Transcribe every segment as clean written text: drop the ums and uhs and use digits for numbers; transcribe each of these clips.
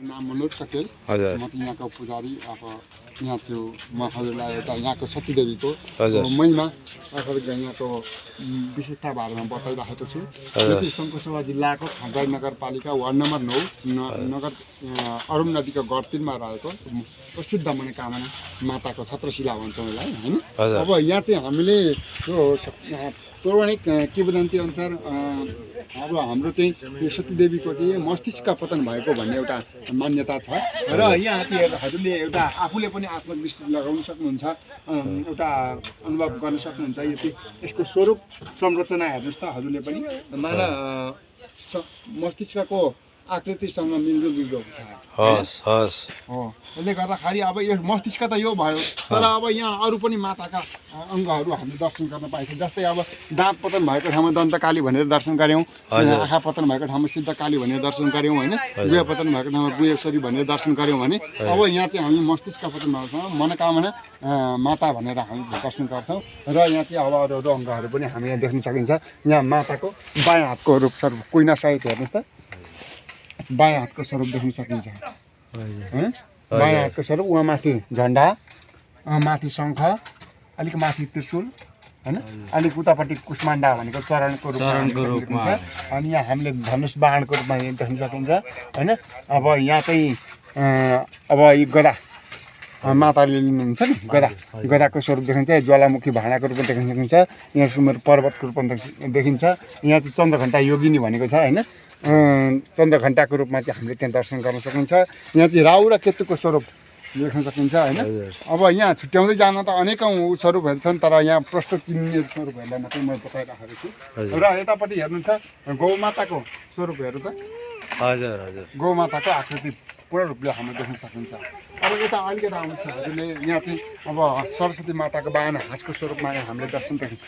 नाम मनोज कटेल। हजुर म चाहिँ यहाँको पुजारी। अब यहाँ चाहिँ म हजुरलाई एउटा यहाँको सतीदेवीको हजुर महिमा अथवा यहाँको विशेषता बारेमा बताइराखेको छु। यो चाहिँ सङ्खुवासभा जिल्लाको खगडाई नगरपालिका वार्ड नम्बर 9 नगर अरुण नदीको गढ 3 मा रहेको प्रसिद्ध मनोकामना माताको छत्रशिला भन्छौँ यसलाई होइन। अब यहाँ चाहिँ हामीले यो पौराणिक किंवदन्ती अनुसार अब हाम्रो चाहिँ यो सतीदेवीको चाहिँ मस्तिष्क पतन भएको भन्ने एउटा मान्यता छ र यहाँ चाहिँ हजुरले एउटा आफूले पनि आत्मदृष्टि लगाउन सक्नुहुन्छ, एउटा अनुभव गर्न सक्नुहुन्छ। यो चाहिँ यसको स्वरूप संरचना हेर्नुहोस् त हजुरले पनि मस्तिष्कको आकृतिसँग मिल्दो जुल्दो हुन्छ। हो यसले गर्दाखेरि अब यो मस्तिष्क त यो भयो, तर अब यहाँ अरू पनि माताका अङ्गहरू हामीले दर्शन गर्न पाइन्छ। जस्तै अब दाँत पतन भएको ठाउँमा दन्तकाली भनेर दर्शन गऱ्यौँ, आँखा पतन भएको ठाउँमा सिद्धकाली भनेर दर्शन गऱ्यौँ होइन, गुहे पतन भएको ठाउँमा गुहेश्वरी भनेर दर्शन गऱ्यौँ भने अब यहाँ चाहिँ हामी मस्तिष्क पतन भएको ठाउँमा मनोकामना माता भनेर हामी दर्शन गर्छौँ। र यहाँ चाहिँ अब अरू अरू अङ्गहरू पनि हामी यहाँ देख्न सकिन्छ। यहाँ माताको बायाँ हातको रूप स्वरूप कुइना सहित हेर्नुहोस् त, बायाँ हातको स्वरूप देख्न सकिन्छ होइन। बायाँ हातको स्वरूप उहाँ माथि झन्डा, माथि शङ्ख, अलिक माथि त्रिशूल होइन, अलिक उतापट्टि कुष्माण्डा भनेको चरणको रूपमा, अनि यहाँ हामीले धनुष बाणको रूपमा देख्न सकिन्छ होइन। अब यहाँ चाहिँ अब यो गदा माताले लिनुहुन्छ नि, गदाको स्वरूप देखिन्छ। ज्वालामुखी भाँडाको रूपमा देख्न सकिन्छ। यहाँ सुमेर पर्वतको रूपमा देखिन्छ। यहाँ चाहिँ चन्द्रघण्टा योगिनी भनेको छ होइन, चन्द्रघण्टाको रूपमा चाहिँ हामीले त्यहाँ दर्शन गर्न सकिन्छ। यहाँ चाहिँ राहु र केतुको स्वरूप देख्न सकिन्छ होइन। अब यहाँ छुट्याउँदै जान त अनेकौँ स्वरूपहरू छन्, तर यहाँ प्रष्ट चिन्ने स्वरूपहरूलाई मात्रै म बताइराखेको छु। र यतापट्टि हेर्नुहुन्छ गौमाताको स्वरूपहरू त, हजुर हजुर गौमाताको आकृति पूर्ण रूपले हामीले देख्न सकिन्छ। अब यता अलिकति आउनुहोस् न हजुरले, यहाँ चाहिँ अब सरस्वती माताको बायाँ हाँसको स्वरूपमा हामीले दर्शन गर्न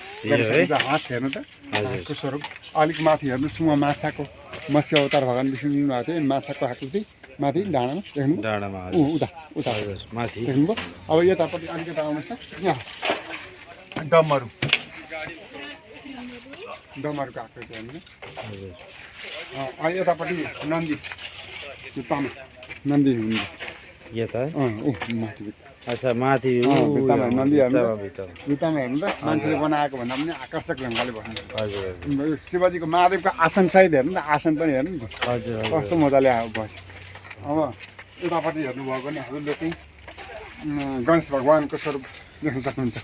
सकिन्छ। हाँस हेर्नु त, हाँसको स्वरूप। अलिक माथि हेर्नुहोस् उहाँ माछाको मत्स्य अवतार भगवान् विष्णु लिनुभएको थियो, माछाको आकृति माथि डाँडामा देख्नु, डाँडामा उता उता माथि देख्नुभयो। अब यतापट्टि अलिकति आउनुहोस् त, यहाँ डमरुको आकृति हेर्नु। यतापट्टि नन्दी, त्यो तामा नन्दी हुन्छ यता माथि। अच्छा माथि भित्तामा नन्दी हेर्नु, भित्तामा हेर्नु त, मान्छेले बनाएको भन्दा पनि आकर्षक ढङ्गले भन्नु। हजुर शिवजीको महादेवको आसन सहित हेर्नु त, आसन पनि हेर्नु नि हजुर कस्तो मजाले बस्यो। अब यतापट्टि हेर्नुभयो भने हजुरले चाहिँ गणेश भगवान्को स्वरूप देख्न सक्नुहुन्छ।